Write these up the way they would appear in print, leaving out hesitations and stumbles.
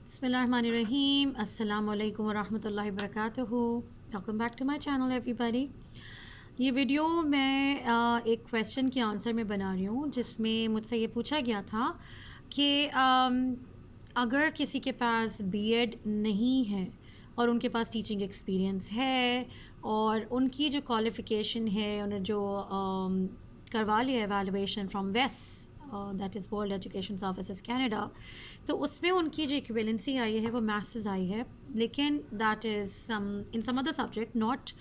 بسم اللہ الرحمن الرحیم. السلام علیکم ورحمۃ اللہ وبرکاتہ. Welcome back to my channel everybody. یہ ویڈیو میں ایک کویشچن کے آنسر میں بنا رہی ہوں جس میں مجھ سے یہ پوچھا گیا تھا کہ اگر کسی کے پاس بی ایڈ نہیں ہے اور ان کے پاس ٹیچنگ ایکسپیرینس ہے اور ان کی جو کوالیفیکیشن ہے انہیں جو کروا لیا ایویلویشن فرام ویس that is world education services Canada, تو اس میں ان کی جو ایکویلنسی آئی ہے وہ میسز آئی ہے, لیکن that is in some other subject not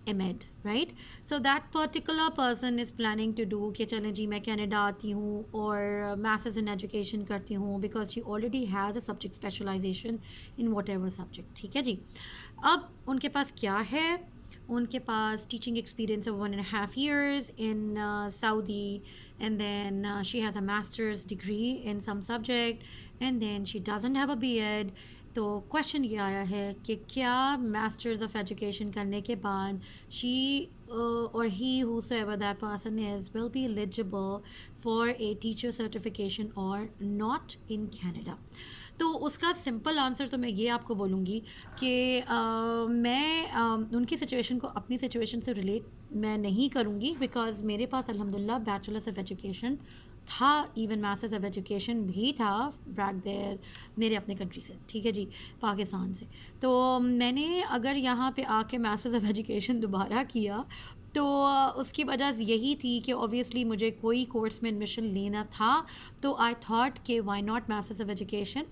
M Ed, right. So that particular person is planning to do کہ چلیں جی میں کینیڈا آتی ہوں اور میسز ان ایجوکیشن کرتی ہوں because she already has a subject specialization in whatever subject. ٹھیک ہے جی. اب ان کے پاس کیا ہے, ان کے پاس teaching experience of 1.5 years in Saudi, and then she has a master's degree in some subject, and then she doesn't have a B.Ed. تو کویشچن یہ آیا ہے کہ کیا ماسٹرز آف ایجوکیشن کرنے کے بعد شی اور ہی whosoever that person is will be eligible for a teacher certification or not in Canada. تو اس کا سمپل آنسر تو میں یہ آپ کو بولوں گی کہ میں ان کی سچویشن کو اپنی سچویشن سے ریلیٹ میں نہیں کروں گی, بیکاز میرے پاس الحمدللہ بیچلرس آف ایجوکیشن تھا, ایون ماسٹرز آف ایجوکیشن بھی تھا بیک دیر میرے اپنے کنٹری سے. ٹھیک ہے جی, پاکستان سے. تو میں نے اگر یہاں پہ آ کے ماسٹرز آف ایجوکیشن دوبارہ کیا تو اس کی وجہ یہی تھی کہ اوبویسلی مجھے کوئی کورس میں ایڈمیشن لینا تھا, تو آئی تھاٹ کہ why not masters of education,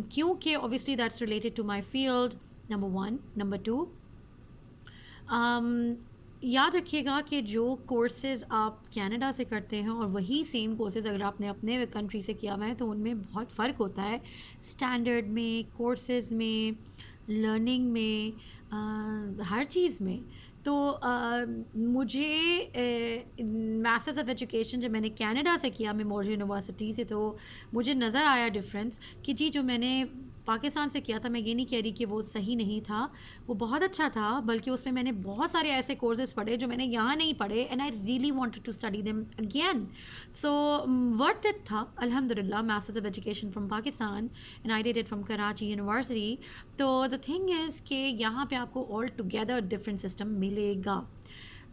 کیونکہ obviously that's related to my field, number 1. Number 2, یاد رکھیے گا کہ جو کورسز آپ کینیڈا سے کرتے ہیں اور وہی سیم کورسز اگر آپ نے اپنے کنٹری سے کیا ہوا ہے تو ان میں بہت فرق ہوتا ہے اسٹینڈرڈ میں, کورسز میں, لرننگ میں, ہر چیز میں. تو مجھے ماسٹرز آف ایجوکیشن جب میں نے کینیڈا سے کیا میموریل یونیورسٹی سے, تو مجھے نظر آیا ڈفرینس کہ جی جو میں نے پاکستان سے کیا تھا, میں یہ نہیں کہہ رہی کہ وہ صحیح نہیں تھا, وہ بہت اچھا تھا, بلکہ اس میں نے بہت سارے ایسے کورسز پڑھے جو میں نے یہاں نہیں پڑھے, and I really wanted to study them again. So worth it تھا الحمد للہ masters of education from Pakistan, and I did it from Karachi university. تو دا تھنگ از کہ یہاں پہ آپ کو آل ٹوگیدر ڈفرینٹ سسٹم ملے گا.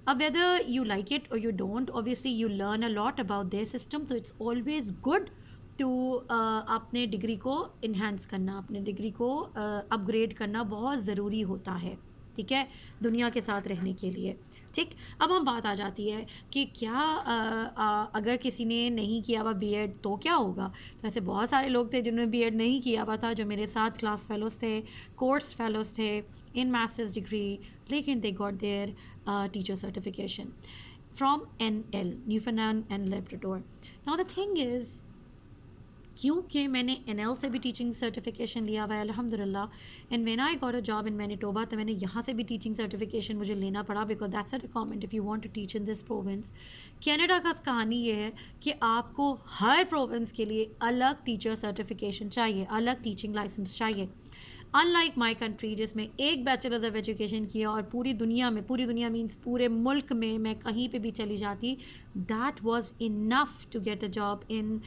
اب whether you like it or you don't, obviously you learn a lot about their system, تو اٹس آلویز گڈ ٹو اپنے ڈگری کو انہینس کرنا, اپنے ڈگری کو اپ گریڈ کرنا بہت ضروری ہوتا ہے. ٹھیک ہے, دنیا کے ساتھ رہنے کے لیے. ٹھیک, اب ہم بات آ جاتی ہے کہ کیا اگر کسی نے نہیں کیا ہوا بی ایڈ تو کیا ہوگا. تو ایسے بہت سارے لوگ تھے جنہوں نے بی ایڈ نہیں کیا ہوا تھا, جو میرے ساتھ کلاس فیلوز تھے, کورس فیلوز تھے ان ماسٹرز ڈگری, لیکن they got their teacher certification from NL, Newfoundland and Labrador. Now the thing is, کیونکہ میں نے NL سے بھی ٹیچنگ سرٹیفکیشن لیا ہوا ہے الحمد للہ, and when I got a job in Manitoba, تو میں نے یہاں سے بھی ٹیچنگ سرٹیفکیشن مجھے لینا پڑا, because that's a requirement if you want to teach in this province. Canada کا کہانی یہ ہے کہ آپ کو ہر پروونس کے لیے الگ ٹیچر سرٹیفکیشن چاہیے, الگ ٹیچنگ لائسنس چاہیے. ان لائک مائی کنٹری جس میں ایک بیچلرز آف ایجوکیشن کیا اور پوری دنیا مینس پورے ملک میں کہیں پہ بھی چلی جاتی, that was enough to get a job in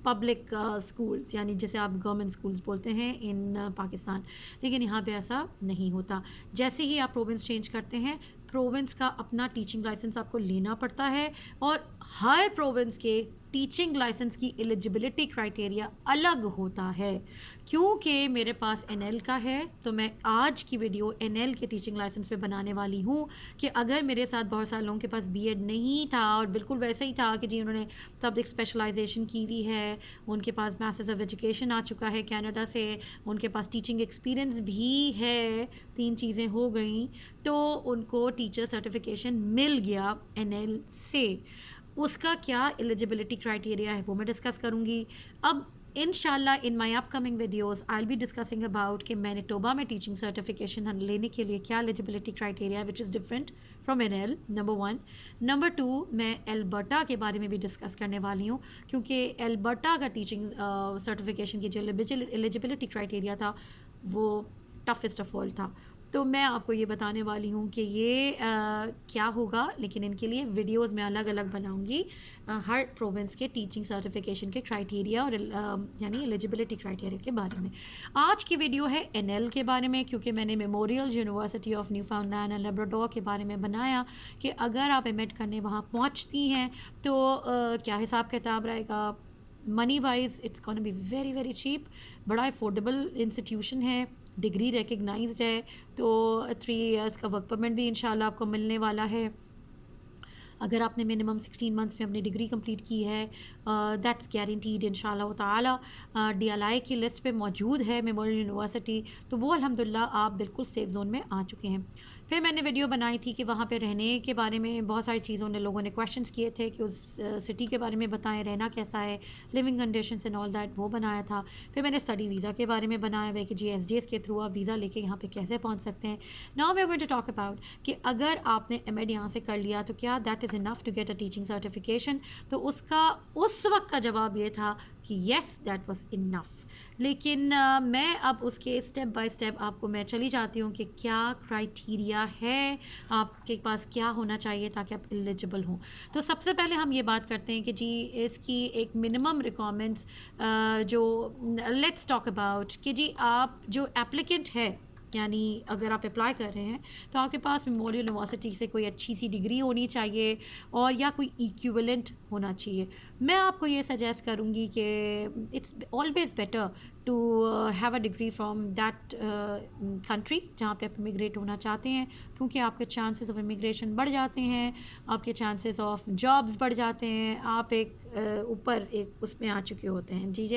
public schools, یعنی جسے آپ گورنمنٹ اسکولس بولتے ہیں ان پاکستان. لیکن یہاں پہ ایسا نہیں ہوتا. جیسے ہی آپ پروونس چینج کرتے ہیں, پروونس کا اپنا ٹیچنگ لائسنس آپ کو لینا پڑتا ہے, اور ہر پروونس کے ٹیچنگ لائسنس کی ایلیجبلٹی کرائٹیریا الگ ہوتا ہے. کیونکہ میرے پاس NL کا ہے تو میں آج کی ویڈیو NL کے ٹیچنگ لائسنس پہ بنانے والی ہوں, کہ اگر میرے ساتھ بہت سارے لوگوں کے پاس بی ایڈ نہیں تھا اور بالکل ویسے ہی تھا کہ جی انہوں نے سبجیکٹ اسپیشلائزیشن کی ہوئی ہے, ان کے پاس ماسٹرز آف ایجوکیشن آ چکا ہے کینیڈا سے, ان کے پاس ٹیچنگ ایکسپیرئنس بھی ہے, 3 چیزیں ہو گئیں, تو ان کو ٹیچر سرٹیفکیشن مل گیا NL سے. اس کا کیا ایلیجبلٹی کرائٹیریا ہے وہ میں ڈسکس کروں گی. اب انشاءاللہ in my upcoming videos I will be discussing about کہ مینیٹوبا میں ٹیچنگ سرٹیفکیشن لینے کے لیے کیا eligibility criteria which is different from NL, number 1. Number 2, میں البرٹا کے بارے میں بھی ڈسکس کرنے والی ہوں, کیونکہ البرٹا کا ٹیچنگ سرٹیفکیشن کی جو ایلیجبلٹی کرائٹیریا تھا وہ ٹفسٹ آف آل تھا. تو میں آپ کو یہ بتانے والی ہوں کہ یہ کیا ہوگا، لیکن ان کے لیے ویڈیوز میں الگ الگ بناؤں گی ہر پروونس کے ٹیچنگ سرٹیفکیشن کے کرائٹیریا اور یعنی ایلیجبلٹی کرائٹیریا کے بارے میں. آج کی ویڈیو ہے NL کے بارے میں، کیونکہ میں نے Memorial University of Newfoundland and Labrador کے بارے میں بنایا کہ اگر آپ ایمٹ کرنے وہاں پہنچتی ہیں تو کیا حساب کتاب رہے گا. Money wise it's gonna be very very cheap, بڑا افورڈیبل انسٹیٹیوشن ہے، ڈگری ریکگنائزڈ ہے، تو 3 ایئرس کا ورک پرمٹ بھی انشاءاللہ آپ کو ملنے والا ہے اگر آپ نے منیمم 16 منتھس میں اپنی ڈگری کمپلیٹ کی ہے. دیٹس گارنٹیڈ ان شاء اللہ تعالیٰ. DLI کی لسٹ پہ موجود ہے میموریل یونیورسٹی، تو وہ الحمدللہ آپ بالکل سیف زون میں آ چکے ہیں. پھر میں نے ویڈیو بنائی تھی کہ وہاں پہ رہنے کے بارے میں بہت ساری چیزوں نے لوگوں نے کویشچنس کیے تھے کہ اس سٹی کے بارے میں بتائیں، رہنا کیسا ہے، living conditions and all that, وہ بنایا تھا. پھر میں نے اسٹڈی ویزا کے بارے میں بنایا ہے کہ GSDS کے تھرو آپ ویزا لے کے یہاں پہ کیسے پہنچ سکتے ہیں. Now we are going to talk about کہ اگر آپ نے MAd یہاں سے کر لیا تو کیا that is enough to get a teaching certification. تو اس کا اس وقت کا جواب یہ تھا کہ یس دیٹ واز انف. لیکن میں اب اس کے اسٹیپ بائی اسٹیپ آپ کو میں چلی جاتی ہوں کہ کیا کرائٹیریا ہے، آپ کے پاس کیا ہونا چاہیے تاکہ آپ ایلیجبل ہوں. تو سب سے پہلے ہم یہ بات کرتے ہیں کہ جی اس کی ایک منیمم ریکوائرمنٹس جو لیٹس ٹاک اباؤٹ کہ جی آپ جو اپلیکنٹ ہے، یعنی اگر آپ اپلائی کر رہے ہیں تو آپ کے پاس میموریل یونیورسٹی سے کوئی اچھی سی ڈگری ہونی چاہیے اور یا کوئی ایکویولنٹ ہونا چاہیے. میں آپ کو یہ سجیسٹ کروں گی کہ it's always better to have a degree from that country جہاں پہ آپ امیگریٹ ہونا چاہتے ہیں، کیونکہ آپ کے چانسز آف امیگریشن بڑھ جاتے ہیں، آپ کے چانسز آف جابس بڑھ جاتے ہیں. آپ ایک اوپر ایک اس میں آ چکے ہوتے ہیں جی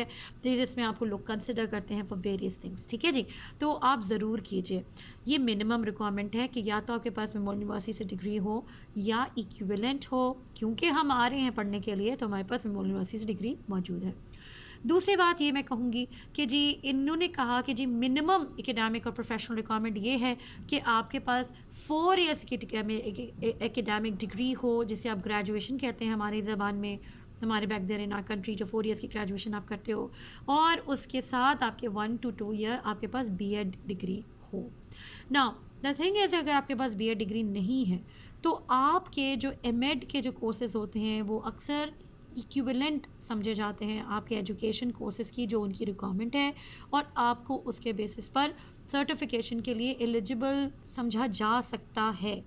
جس میں آپ کو لوگ کنسیڈر کرتے ہیں فار ویریس تھنگس. ٹھیک ہے جی، تو آپ ضرور کیجیے. یہ منیمم ریکوائرمنٹ ہے کہ یا تو آپ کے پاس میموریل یونیورسٹی سے ڈگری ہو یا ایکویولنٹ ہو. کیونکہ ہم آ رہے ہیں پڑھنے کے لیے تو ہمارے پاس میموریل یونیورسٹی سے ڈگری موجود ہے. دوسری بات یہ میں کہوں گی کہ جی انہوں نے کہا کہ جی منیمم اکیڈیمک اور پروفیشنل ریکوائرمنٹ یہ ہے کہ آپ کے پاس 4 ایئرس کی اکیڈیمک ڈگری ہو، جسے آپ گریجویشن کہتے ہیں ہماری زبان میں، ہمارے back there in our country جو 4 ایئرس کی گریجویشن آپ کرتے ہو، اور اس کے ساتھ آپ کے 1 to 2 ایئر آپ کے پاس BEd degree who. Now the thing از اگر آپ کے پاس BEd ڈگری نہیں ہے تو آپ کے جو MAd کے جو کورسز ہوتے ہیں وہ اکثر ایکویولنٹ سمجھے جاتے ہیں آپ کے ایجوکیشن کورسز کی جو ان کی ریکوائرمنٹ ہے، اور آپ کو اس کے بیسس پر سرٹیفکیشن کے لیے ایلیجبل سمجھا جا سکتا ہے.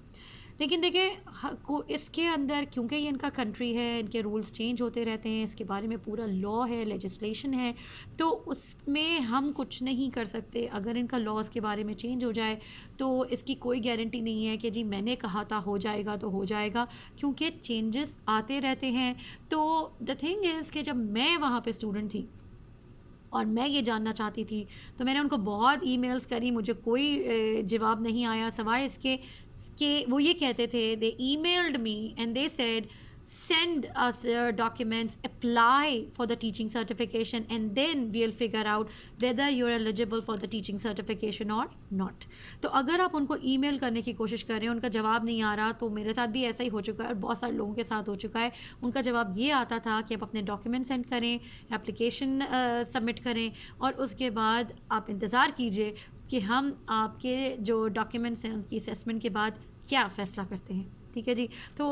لیکن دیکھیں اس کے اندر کیونکہ یہ ان کا کنٹری ہے، ان کے رولز چینج ہوتے رہتے ہیں، اس کے بارے میں پورا لا ہے، لیجسلیشن ہے، تو اس میں ہم کچھ نہیں کر سکتے. اگر ان کا لاس کے بارے میں چینج ہو جائے تو اس کی کوئی گارنٹی نہیں ہے کہ جی میں نے کہا تھا ہو جائے گا تو ہو جائے گا، کیونکہ چینجز آتے رہتے ہیں. تو دا تھنگ از کہ جب میں وہاں پہ اسٹوڈنٹ تھی اور میں یہ جاننا چاہتی تھی تو میں نے ان کو بہت ای میلز کری، مجھے کوئی جواب نہیں آیا سوائے اس کے کہ وہ یہ کہتے تھے they emailed me and they said send us documents, apply for the teaching certification, and then we'll figure out whether you're eligible for the teaching certification or not. تو اگر آپ ان کو ای میل کرنے کی کوشش کر رہے ہیں، ان کا جواب نہیں آ رہا، تو میرے ساتھ بھی ایسا ہی ہو چکا ہے اور بہت سارے لوگوں کے ساتھ ہو چکا ہے. ان کا جواب یہ آتا تھا کہ آپ اپنے ڈاکیومنٹ سینڈ کریں، اپلیکیشن سبمٹ کریں، اور اس کے بعد آپ انتظار کیجئے کہ ہم آپ کے جو ڈاکیومنٹس ہیں ان کی اسیسمنٹ کے بعد کیا فیصلہ کرتے ہیں. ٹھیک ہے جی، تو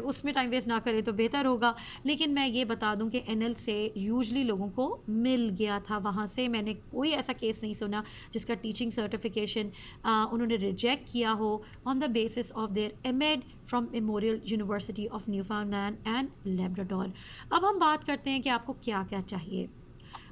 اس میں ٹائم ویسٹ نہ کرے تو بہتر ہوگا. لیکن میں یہ بتا دوں کہ NL سے یوزلی لوگوں کو مل گیا تھا. وہاں سے میں نے کوئی ایسا کیس نہیں سنا جس کا ٹیچنگ سرٹیفکیشن انہوں نے ریجیکٹ کیا who on the basis of their MAd from Memorial University of Newfoundland and Labrador. اب ہم بات کرتے ہیں کہ آپ کو کیا کیا چاہیے.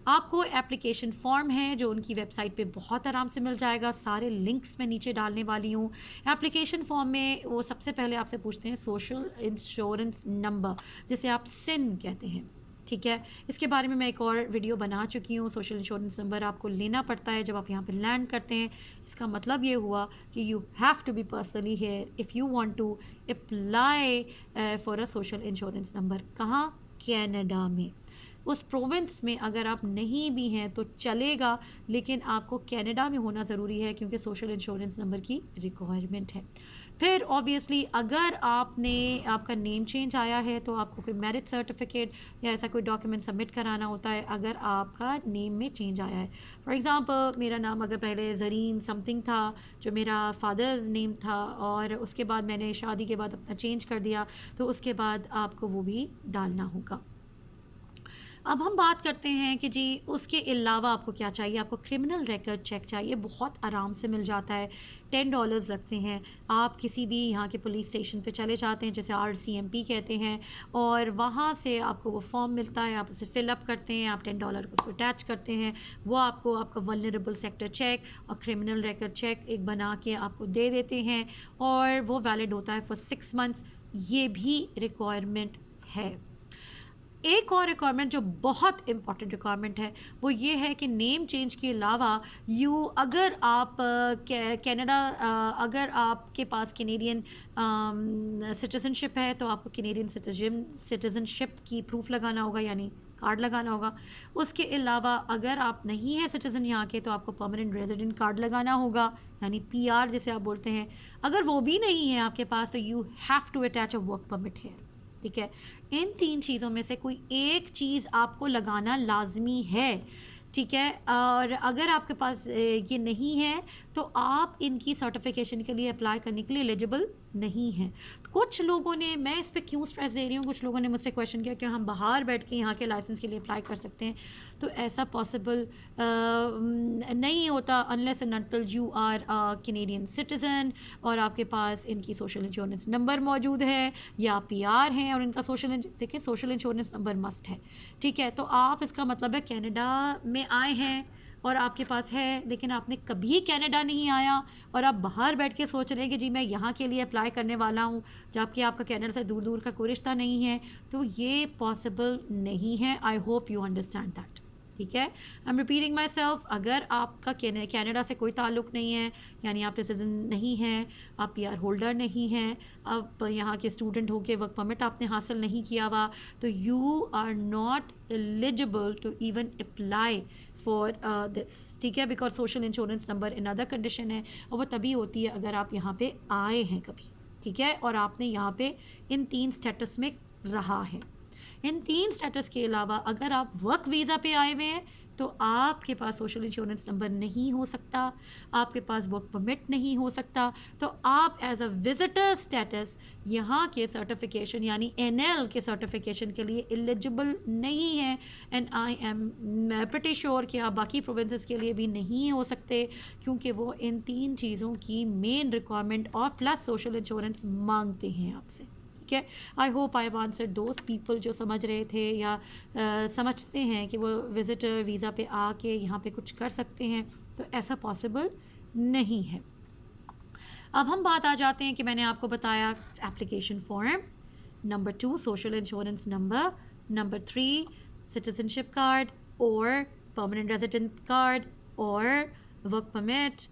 آپ کو اپلیکیشن فارم ہے جو ان کی ویب سائٹ پہ بہت آرام سے مل جائے گا، سارے لنکس میں نیچے ڈالنے والی ہوں. اپلیکیشن فارم میں وہ سب سے پہلے آپ سے پوچھتے ہیں سوشل انشورنس نمبر، جسے آپ SIN کہتے ہیں. ٹھیک ہے، اس کے بارے میں ایک اور ویڈیو بنا چکی ہوں. سوشل انشورنس نمبر آپ کو لینا پڑتا ہے جب آپ یہاں پہ لینڈ کرتے ہیں. اس کا مطلب یہ ہوا کہ you have to be personally here if you want to apply for a social insurance number. کہاں؟ کینیڈا میں. اس پروونس میں اگر آپ نہیں بھی ہیں تو چلے گا، لیکن آپ کو کینیڈا میں ہونا ضروری ہے کیونکہ سوشل انشورنس نمبر کی ریکوائرمنٹ ہے. پھر آبویسلی اگر آپ نے آپ کا نیم چینج آیا ہے تو آپ کو کوئی میرٹ سرٹیفکیٹ یا ایسا کوئی ڈاکیومنٹ سبمٹ کرانا ہوتا ہے اگر آپ کا نیم میں چینج آیا ہے. فار ایگزامپل میرا نام اگر پہلے زرین سم تھنگ تھا جو میرا فادر نیم تھا اور اس کے بعد میں نے شادی کے بعد اپنا چینج کر دیا تو اس کے بعد آپ کو وہ بھی ڈالنا ہوگا. اب ہم بات کرتے ہیں کہ جی اس کے علاوہ آپ کو کیا چاہیے. آپ کو کرمنل ریکارڈ چیک چاہیے, بہت آرام سے مل جاتا ہے, $10 لگتے ہیں. آپ کسی بھی یہاں کے پولیس اسٹیشن پہ چلے جاتے ہیں جسے RCMP کہتے ہیں اور وہاں سے آپ کو وہ فارم ملتا ہے, آپ اسے فل اپ کرتے ہیں, آپ $10 کو اس کو اٹیچ کرتے ہیں, وہ آپ کو آپ کا ولنریبل سیکٹر چیک اور کرمنل ریکارڈ چیک ایک بنا کے آپ کو دے دیتے ہیں اور وہ ویلڈ ہوتا ہے فار 6 months. یہ بھی ریکوائرمنٹ ہے. ایک اور ریکوائرمنٹ جو بہت امپورٹنٹ ریکوائرمنٹ ہے وہ یہ ہے کہ نیم چینج کے علاوہ اگر آپ کینیڈا اگر آپ کے پاس کینیڈین سٹیزن شپ ہے تو آپ کو کینیڈین سٹیزن شپ کی پروف لگانا ہوگا, یعنی کارڈ لگانا ہوگا. اس کے علاوہ اگر آپ نہیں ہیں سٹیزن یہاں کے تو آپ کو پرماننٹ ریزیڈنٹ کارڈ لگانا ہوگا, یعنی PR جسے آپ بولتے ہیں. اگر وہ بھی نہیں ہے آپ کے پاس تو you have to attach a work permit here. ٹھیک ہے, ان 3 چیزوں میں سے کوئی ایک چیز آپ کو لگانا لازمی ہے. ٹھیک ہے, اور اگر آپ کے پاس یہ نہیں ہے تو آپ ان کی سرٹیفکیشن کے لیے اپلائی کرنے کے لیے ایلیجبل نہیں ہیں. کچھ لوگوں نے, میں اس پہ کیوں اسٹریس دے رہی ہوں, کچھ لوگوں نے مجھ سے کویشچن کیا کہ ہم باہر بیٹھ کے یہاں کے لائسنس کے لیے اپلائی کر سکتے ہیں. تو ایسا پاسبل نہیں ہوتا unless and until you are Canadian citizen اور آپ کے پاس ان کی سوشل انشورنس نمبر موجود ہے یا PR ہیں اور ان کا دیکھیں سوشل انشورنس نمبر مسٹ ہے. ٹھیک ہے, تو آپ اس کا مطلب ہے کینیڈا میں آئے ہیں اور آپ کے پاس ہے لیکن آپ نے کبھی کینیڈا نہیں آیا اور آپ باہر بیٹھ کے سوچ رہے ہیں کہ جی میں یہاں کے لیے اپلائی کرنے والا ہوں جبکہ آپ کا کینیڈا سے دور دور کا کوئی رشتہ نہیں ہے, تو یہ پاسبل نہیں ہے. I hope you understand that. ٹھیک ہے, I am repeating my self. اگر آپ کا کینیڈا سے کوئی تعلق نہیں ہے, یعنی آپ سٹیزن نہیں ہیں, آپ PR ہولڈر نہیں ہیں, آپ یہاں کے اسٹوڈنٹ ہو کے ورک پرمٹ آپ نے حاصل نہیں کیا ہوا, تو you are not eligible to even apply for this. ٹھیک ہے, because social insurance number another condition ہے اور وہ تبھی ہوتی ہے اگر آپ یہاں پہ آئے ہیں کبھی. ٹھیک ہے, اور آپ نے یہاں پہ ان 3 اسٹیٹس میں رہا ہے. ان 3 اسٹیٹس کے علاوہ اگر آپ ورک ویزا پہ آئے ہوئے ہیں تو آپ کے پاس سوشل انشورنس نمبر نہیں ہو سکتا, آپ کے پاس ورک پرمٹ نہیں ہو سکتا, تو آپ ایز اے وزٹر اسٹیٹس یہاں کے سرٹیفکیشن یعنی NL کے سرٹیفکیشن کے لیے ایلیجبل نہیں ہیں. And I am pretty sure کہ آپ باقی پروونسز کے لیے بھی نہیں ہو سکتے کیونکہ وہ ان 3 چیزوں کی مین ریکوائرمنٹ اور پلس سوشل انشورنس مانگتے ہیں آپ سے. ٹھیک ہے, I hope I have answered those people جو سمجھ رہے تھے یا سمجھتے ہیں کہ وہ وزٹر ویزا پہ آ کے یہاں پہ کچھ کر سکتے ہیں, تو ایسا پاسبل نہیں ہے. اب ہم بات آ جاتے ہیں کہ میں نے آپ کو بتایا application form, number 2 social insurance number, number 3 citizenship card اور پرماننٹ ریزیڈنٹ کارڈ اور ورک پرمٹ,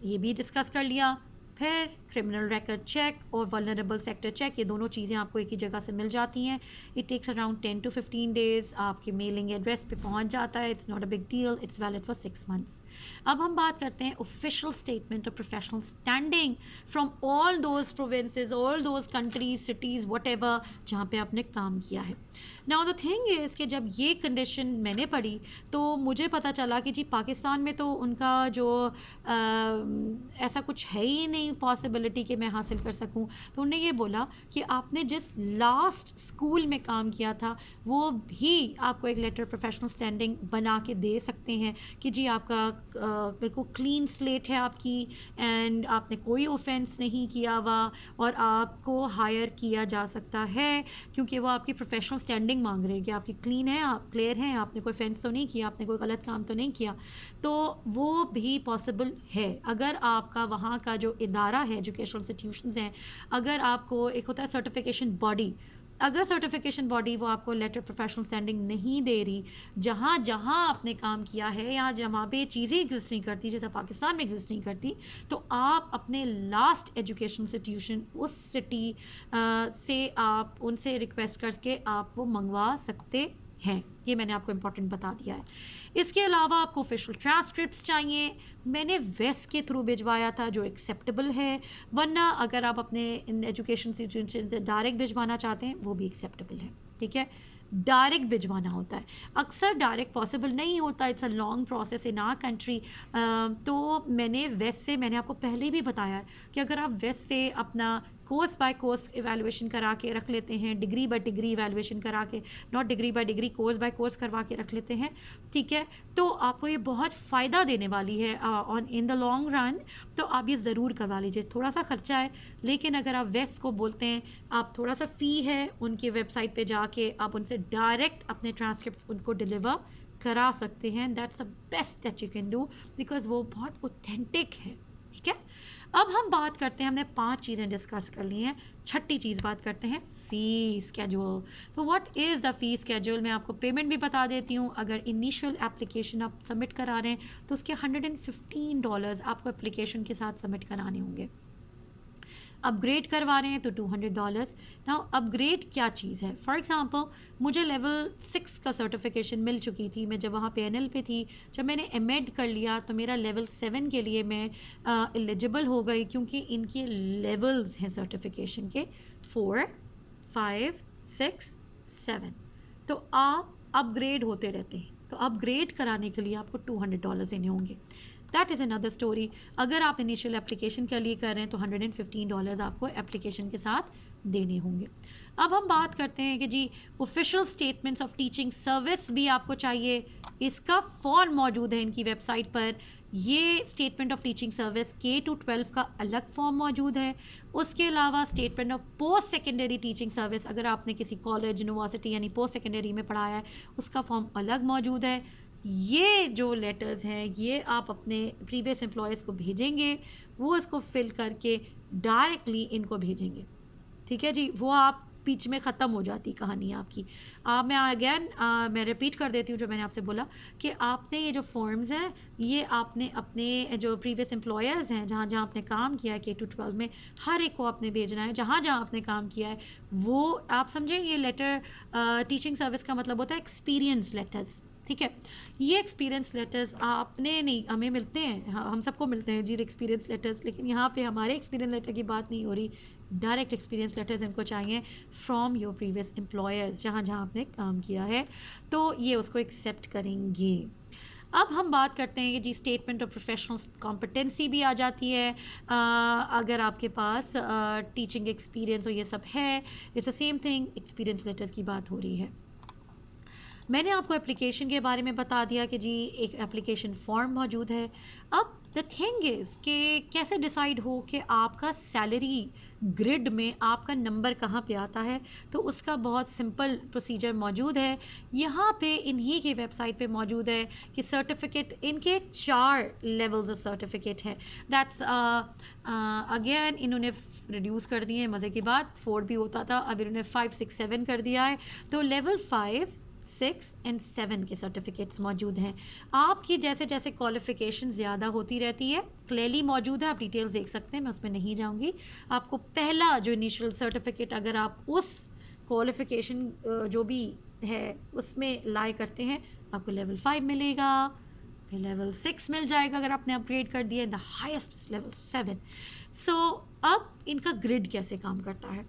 یہ بھی ڈسکس کر لیا. پھر کرمنل ریکارڈ چیک اور ولنریبل سیکٹر چیک, یہ دونوں چیزیں آپ کو ایک ہی جگہ سے مل جاتی ہیں. It takes around 10 to 15 days, آپ کے میلنگ ایڈریس پہ پہنچ جاتا ہے. It's not a big deal, it's valid for 6 months. اب ہم بات کرتے ہیں آفیشیل اسٹیٹمنٹ اور professional standing from all those provinces, all those countries, cities, whatever جہاں پہ آپ نے کام کیا ہے. ناؤ دا تھنگ از کہ جب یہ کنڈیشن میں نے پڑھی تو مجھے پتہ چلا کہ جی پاکستان میں تو ان کا جو ایسا کچھ ہے ہی نہیں پاسبلٹی کہ میں حاصل کر سکوں. تو انہوں نے یہ بولا کہ آپ نے جس لاسٹ اسکول میں کام کیا تھا وہ بھی آپ کو ایک لیٹر پروفیشنل اسٹینڈنگ بنا کے دے سکتے ہیں کہ جی آپ کا بالکل کلین سلیٹ ہے آپ کی, اینڈ آپ نے کوئی اوفینس نہیں کیا ہوا اور آپ کو ہائر کیا جا سکتا ہے کیونکہ وہ آپ کی پروفیشنل اسٹینڈنگ مانگ رہے ہیں کہ آپ کی کلین ہے, آپ کلیئر ہیں, آپ نے کوئی فینس تو نہیں کیا, آپ نے کوئی غلط کام تو نہیں کیا. تو وہ بھی پاسبل ہے اگر آپ کا وہاں کا جو ادارہ ہے, ایجوکیشنل انسٹیٹیوشنز ہیں, اگر آپ کو ایک ہوتا ہے سرٹیفکیشن باڈی, اگر سرٹیفکیشن باڈی وہ آپ کو لیٹر پروفیشنل اسٹینڈنگ نہیں دے رہی جہاں جہاں آپ نے کام کیا ہے یا جہاں پہ چیزیں ایگزسٹ نہیں کرتی جیسا پاکستان میں ایگزسٹ نہیں کرتی, تو آپ اپنے لاسٹ ایجوکیشن انسٹیٹیوشن اس سٹی سے آپ ان سے ریکویسٹ کر کے آپ وہ منگوا سکتے ہیں. یہ میں نے آپ کو امپورٹنٹ بتا دیا ہے. اس کے علاوہ آپ کو آفیشیل ٹرانسکرپٹس چاہیے. میں نے ویس کے تھرو بھجوایا تھا جو ایکسیپٹیبل ہے, ورنہ اگر آپ اپنے ایجوکیشن انسٹیٹیوشن سے ڈائریکٹ بھجوانا چاہتے ہیں وہ بھی ایکسیپٹیبل ہے. ٹھیک ہے, ڈائریکٹ بھجوانا ہوتا ہے. اکثر ڈائریکٹ پاسبل نہیں ہوتا, it's a long process in our country. تو میں نے ویس سے, میں نے آپ کو پہلے بھی بتایا ہے کہ اگر آپ ویس سے اپنا کورس بائی کورس ایویلویشن کرا کے رکھ لیتے ہیں, ڈگری بائی ڈگری ایویلویشن کرا کے, not degree by degree, course by course کروا کے رکھ لیتے ہیں, ٹھیک ہے, تو آپ کو یہ بہت فائدہ دینے والی ہے آن ان دا لانگ رن. تو آپ یہ ضرور کروا لیجیے. تھوڑا سا خرچہ ہے, لیکن اگر آپ ویس کو بولتے ہیں, آپ تھوڑا سا فی ہے, ان کی ویب سائٹ پہ جا کے آپ ان سے ڈائریکٹ اپنے ٹرانسکرپٹس ان کو ڈلیور کرا سکتے ہیں. That's the best that you can do, because وہ بہت اوتھینٹک ہے. ٹھیک ہے, اب ہم بات کرتے ہیں, ہم نے 5 چیزیں ڈسکس کر لی ہیں. چھٹی چیز بات کرتے ہیں فی اسکیجول. سو واٹ از دا فی اسکیجول؟ میں آپ کو پیمنٹ بھی بتا دیتی ہوں. اگر انیشیل اپلیکیشن آپ سبمٹ کرا رہے ہیں تو اس کے $115 آپ کو اپلیکیشن کے ساتھ سبمٹ کرانے ہوں گے. اپ گریڈ کروا رہے ہیں تو $200. نا اپ گریڈ کیا چیز ہے؟ فار ایگزامپل مجھے لیول 6 کا سرٹیفکیشن مل چکی تھی, میں جب وہاں پہ این ایل پہ تھی. جب میں نے ایم ایڈ کر لیا تو میرا لیول 7 کے لیے میں ایلیجبل ہو گئی, کیونکہ ان کے لیولز ہیں سرٹیفکیشن کے 4, 5, 6, 7. تو آپ اپ گریڈ ہوتے رہتے ہیں, تو اپ گریڈ کرانے کے لیے آپ کو $200 دینے ہوں گے. That is another story. اگر آپ انیشیل اپلیکیشن کے لیے کر رہے ہیں تو $115 آپ کو اپلیکیشن کے ساتھ دینے ہوں گے. اب ہم بات کرتے ہیں کہ جی official statements of teaching service بھی آپ کو چاہیے. اس کا فارم موجود ہے ان کی ویب سائٹ پر. یہ statement of teaching service K-12 کا الگ فارم موجود ہے. اس کے علاوہ statement of post secondary teaching service, اگر آپ نے کسی کالج یونیورسٹی یعنی پوسٹ سیکنڈری میں پڑھایا ہے, اس کا فارم الگ موجود ہے. یہ جو لیٹرز ہیں یہ آپ اپنے پریویس امپلائیز کو بھیجیں گے, وہ اس کو فل کر کے ڈائریکٹلی ان کو بھیجیں گے. ٹھیک ہے جی, وہ آپ بیچ میں ختم ہو جاتی کہانی آپ کی. میں اگین میں ریپیٹ کر دیتی ہوں جو میں نے آپ سے بولا, کہ آپ نے یہ جو فارمز ہیں یہ آپ نے اپنے جو پریویس امپلائرز ہیں جہاں جہاں آپ نے کام کیا ہے K-12 میں, ہر ایک کو آپ نے بھیجنا ہے. جہاں جہاں آپ نے کام کیا ہے وہ آپ سمجھیں, یہ لیٹر ٹیچنگ سروس کا مطلب ہوتا ہے ایکسپیرینس لیٹرز. ٹھیک ہے, یہ ایکسپیرینس لیٹرز آپ نے نہیں, ہمیں ملتے ہیں, ہم سب کو ملتے ہیں جی ایکسپیرینس لیٹرز, لیکن یہاں پہ ہمارے ایکسپیرینس لیٹر کی بات نہیں ہو رہی. ڈائریکٹ ایکسپیرینس لیٹرز ان کو چاہیے فرام یور پریویس امپلائرز جہاں جہاں آپ نے کام کیا ہے, تو یہ اس کو ایکسیپٹ کریں گے. اب ہم بات کرتے ہیں کہ جی اسٹیٹمنٹ آف پروفیشنل کمپٹنسی بھی آ جاتی ہے. اگر آپ کے پاس ٹیچنگ ایکسپیرینس ہو, یہ سب ہے, it's a same thing. Experience letters کی بات ہو رہی ہے. میں نے آپ کو اپلیکیشن کے بارے میں بتا دیا کہ جی ایک اپلیکیشن فارم موجود ہے. اب دا تھنگ از کہ کیسے ڈیسائیڈ ہو کہ آپ کا سیلری گریڈ میں آپ کا نمبر کہاں پہ آتا ہے, تو اس کا بہت سمپل پروسیجر موجود ہے. یہاں پہ انہی کی ویب سائٹ پہ موجود ہے کہ سرٹیفکیٹ ان کے 4 لیولز آف سرٹیفکیٹ ہیں. دیٹس اگین انہوں نے ریڈیوس کر دیے ہیں, مزے کی بات 4 بھی ہوتا تھا, اب انہوں نے 5, 6, 7 کر دیا ہے. تو لیول 5, 6 اینڈ 7 کے سرٹیفکیٹس موجود ہیں. آپ کی جیسے جیسے کوالیفیکیشن زیادہ ہوتی رہتی ہے, کلیئرلی موجود ہے, آپ ڈیٹیلز دیکھ سکتے ہیں, میں اس میں نہیں جاؤں گی. آپ کو پہلا جو انیشیل سرٹیفکیٹ اگر آپ اس کوالیفیکیشن جو بھی ہے اس میں لائے کرتے ہیں, آپ کو لیول 5 ملے گا, پھر لیول 6 مل جائے گا اگر آپ نے اپگریڈ کر دیا, دا ہائیسٹ لیول 7. سو اب ان کا گریڈ کیسے کام کرتا ہے؟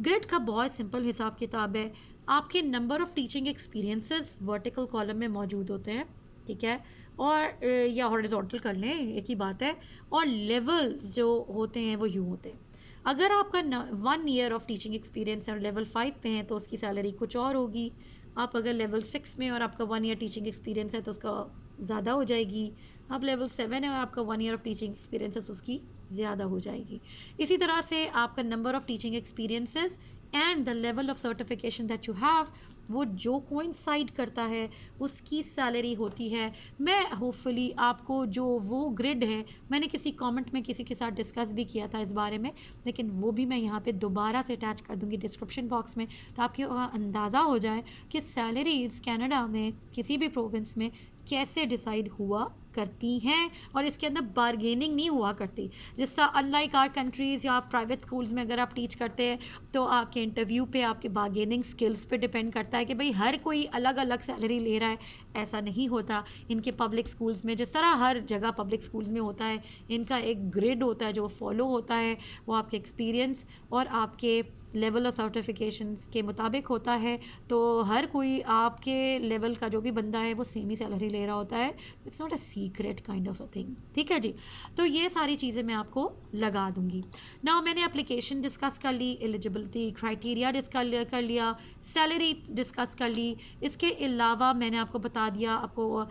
گریڈ کا بہت سمپل حساب کتاب ہے. آپ کے number of teaching experiences vertical column میں موجود ہوتے ہیں, ٹھیک ہے, اور یا ہارزونٹل کر لیں, ایک ہی بات ہے. اور لیولز جو ہوتے ہیں وہ یوں ہوتے ہیں. اگر آپ کا 1 ایئر آف ٹیچنگ ایکسپیرینس اور لیول 5 پہ ہیں تو اس کی سیلری کچھ اور ہوگی. آپ اگر لیول 6 میں اور آپ کا 1 ایئر ٹیچنگ ایکسپیرینس ہے تو اس کا زیادہ ہو جائے گی. آپ لیول 7 ہے اور آپ کا 1 ایئر آف ٹیچنگ ایکسپیرینس ہے اس کی زیادہ ہو جائے گی. اسی طرح سے آپ کا number of teaching experiences and the level of certification that you have, وہ جو کوئنسائڈ کرتا ہے اس کی سیلری ہوتی ہے. میں ہوپ فلی آپ کو جو وہ گریڈ ہے, میں نے کسی کامنٹ میں کسی کے ساتھ ڈسکس بھی کیا تھا اس بارے میں, لیکن وہ بھی میں یہاں پہ دوبارہ سے اٹیچ کر دوں گی ڈسکرپشن باکس میں, تو آپ کو اندازہ ہو جائے کہ سیلریز کینیڈا میں کسی بھی پروونس میں کیسے ڈیسائیڈ ہوا کرتی ہیں اور اس کے اندر بارگیننگ نہیں ہوا کرتی. جس طرح ان لائک آر کنٹریز یا پرائیویٹ اسکولز میں اگر آپ ٹیچ کرتے ہیں تو آپ کے انٹرویو پہ آپ کے بارگیننگ اسکلس پہ ڈپینڈ کرتا ہے کہ بھئی ہر کوئی الگ الگ سیلری لے رہا ہے. ایسا نہیں ہوتا. ان کے پبلک اسکولز میں جس طرح ہر جگہ پبلک اسکولز میں ہوتا ہے, ان کا ایک گریڈ ہوتا ہے جو فالو ہوتا ہے, وہ آپ کے ایکسپیرینس اور آپ کے لیول آف سرٹیفکیشنس کے مطابق ہوتا ہے. تو ہر کوئی آپ کے لیول کا جو بھی بندہ ہے وہ سیم ہی سیلری لے رہا ہوتا ہے. It's not a secret kind of a thing. ٹھیک ہے جی. تو یہ ساری چیزیں میں آپ کو لگا دوں گی. ناؤ میں نے اپلیکیشن ڈسکس کر لی, ایلیجبلٹی کرائٹیریا ڈسکس کر لیا, سیلری ڈسکس کر لی. اس کے علاوہ میں نے آپ کو بتا دیا آپ کو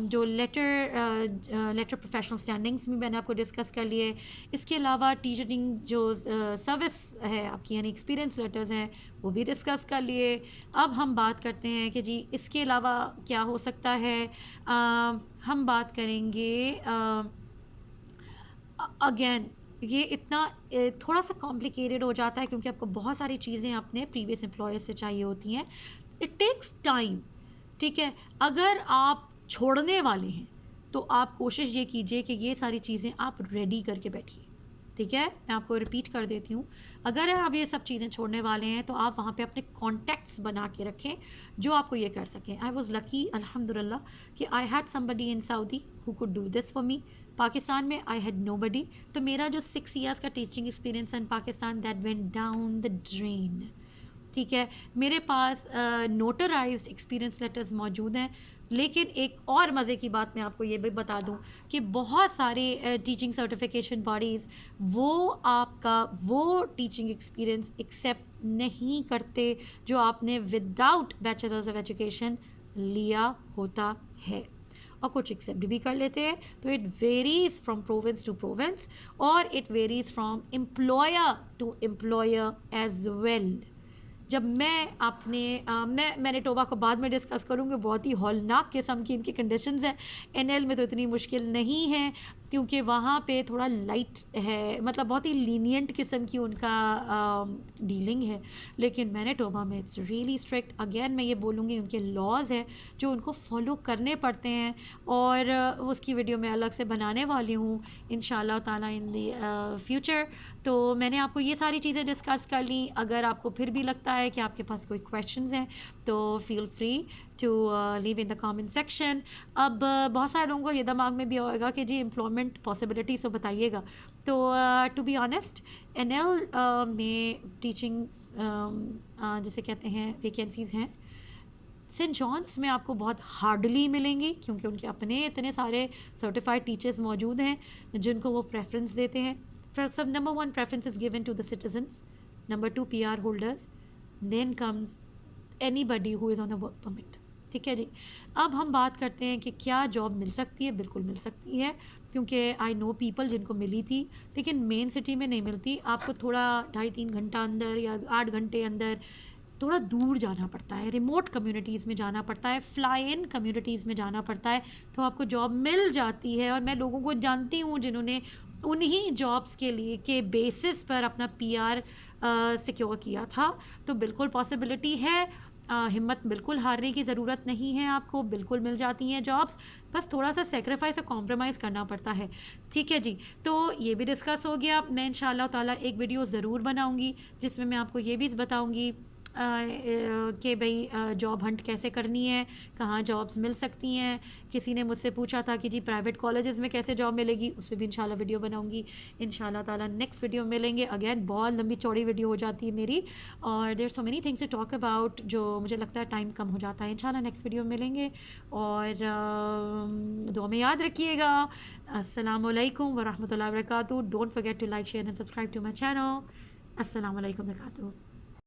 جو لیٹر پروفیشنل اسٹینڈنگس میں نے آپ کو ڈسکس کر لیے. اس کے علاوہ ٹیچرنگ جو سروس ہے آپ کی یعنی ایکسپیرینس لیٹرز ہیں وہ بھی ڈسکس کر لیے. اب ہم بات کرتے ہیں کہ جی اس کے علاوہ کیا ہو سکتا ہے. ہم بات کریں گے اگین یہ اتنا تھوڑا سا کمپلیکیٹڈ ہو جاتا ہے کیونکہ آپ کو بہت ساری چیزیں اپنے پریویس امپلائر سے چاہیے ہوتی ہیں. It takes time. ٹھیک ہے. اگر آپ چھوڑنے والے ہیں تو آپ کوشش یہ کیجئے کہ یہ ساری چیزیں آپ ریڈی کر کے بیٹھیے. ٹھیک ہے. میں آپ کو ریپیٹ کر دیتی ہوں, اگر آپ یہ سب چیزیں چھوڑنے والے ہیں تو آپ وہاں پہ اپنے کانٹیکٹس بنا کے رکھیں جو آپ کو یہ کر سکیں. آئی واز لکی الحمد للہ کہ I had some buddy in Saudi who could do this for me. Pakistan میں آئی ہیڈ نو بڈی. تو میرا جو 6 ایئرس کا teaching experience in Pakistan that went down the drain. ٹھیک ہے. میرے پاس نوٹرائزڈ ایکسپیرینس لیٹرز موجود ہیں, لیکن ایک اور مزے کی بات میں آپ کو یہ بھی بتا دوں کہ بہت سارے ٹیچنگ سرٹیفکیشن باڈیز وہ آپ کا وہ ٹیچنگ ایکسپیرینس ایکسیپٹ نہیں کرتے جو آپ نے وداؤٹ بیچلرز آف ایجوکیشن لیا ہوتا ہے, اور کچھ ایکسیپٹ بھی کر لیتے ہیں. تو it varies from province to province اور it varies from employer to employer as well. جب میں اپنے مینیٹوبا کو بعد میں ڈسکس کروں گی, بہت ہی ہولناک قسم کی ان کی کنڈیشنز ہیں. این ایل میں تو اتنی مشکل نہیں ہے کیونکہ وہاں پہ تھوڑا لائٹ ہے, مطلب بہت ہی لینینٹ قسم کی ان کا ڈیلنگ ہے. لیکن مینیٹوبا میں اٹس ریئلی اسٹرکٹ. اگین میں یہ بولوں گی ان کے لاز ہیں جو ان کو فالو کرنے پڑتے ہیں, اور اس کی ویڈیو میں الگ سے بنانے والی ہوں ان شاء اللہ تعالیٰ ان دی فیوچر. تو میں نے آپ کو یہ ساری چیزیں ڈسکس کر لیں. اگر آپ کو پھر بھی لگتا ہے کہ آپ کے پاس کوئی کویشچنز ہیں تو feel free to leave in the comment section. اب بہت سارے لوگوں کو یہ دماغ میں بھی ہوئے گا کہ جی امپلائمنٹ پاسبلٹیز تو بتائیے گا. تو to be honest N L میں ٹیچنگ جسے کہتے ہیں ویکینسیز ہیں. سینٹ جانس میں آپ کو بہت ہارڈلی ملیں گی کیونکہ ان کے اپنے اتنے سارے سرٹیفائڈ ٹیچرز موجود ہیں جن کو وہ پریفرنس دیتے ہیں. سب number 1 preference is given to the citizens, number 2 PR holders, then comes anybody who is on a work permit. ٹھیک ہے جی. اب ہم بات کرتے ہیں کہ کیا جاب مل سکتی ہے. بالکل مل سکتی ہے کیونکہ آئی نو پیپل جن کو ملی تھی لیکن مین سٹی میں نہیں ملتی. آپ کو تھوڑا 2.5-3 گھنٹہ اندر یا 8 گھنٹے اندر تھوڑا دور جانا پڑتا ہے, ریموٹ کمیونٹیز میں جانا پڑتا ہے, فلائی ان کمیونٹیز میں جانا پڑتا ہے, تو آپ کو جاب مل جاتی ہے. اور میں لوگوں کو جانتی ہوں جنہوں نے انہی جابس کے لیے کے بیسس پر اپنا پی آر سیکیور کیا تھا. تو بالکل پاسبلٹی ہے. ہمت بالکل ہارنے کی ضرورت نہیں ہے, آپ کو بالکل مل جاتی ہیں جابس, بس تھوڑا سا سیکریفائس اور کمپرومائز کرنا پڑتا ہے. ٹھیک ہے جی. تو یہ بھی ڈسکس ہو گیا. میں انشاءاللہ تعالیٰ ایک ویڈیو ضرور بناؤں گی جس میں آپ کو یہ بھی بتاؤں گی کہ بھئی جاب ہنٹ کیسے کرنی ہے, کہاں جابس مل سکتی ہیں. کسی نے مجھ سے پوچھا تھا کہ جی پرائیویٹ کالجز میں کیسے جاب ملے گی, اس پہ بھی انشاءاللہ ویڈیو بناؤں گی. انشاءاللہ تعالیٰ نیکسٹ ویڈیو ملیں گے. اگین بہت لمبی چوڑی ویڈیو ہو جاتی ہے میری, اور there so many things to talk about جو مجھے لگتا ہے ٹائم کم ہو جاتا ہے. انشاءاللہ نیکسٹ ویڈیو ملیں گے, اور دعا میں یاد رکھیے گا. السلام علیکم ورحمۃ اللہ وبرکاتہ. Don't forget to like share and subscribe to my channel. السلام علیکم وبرکاتہ.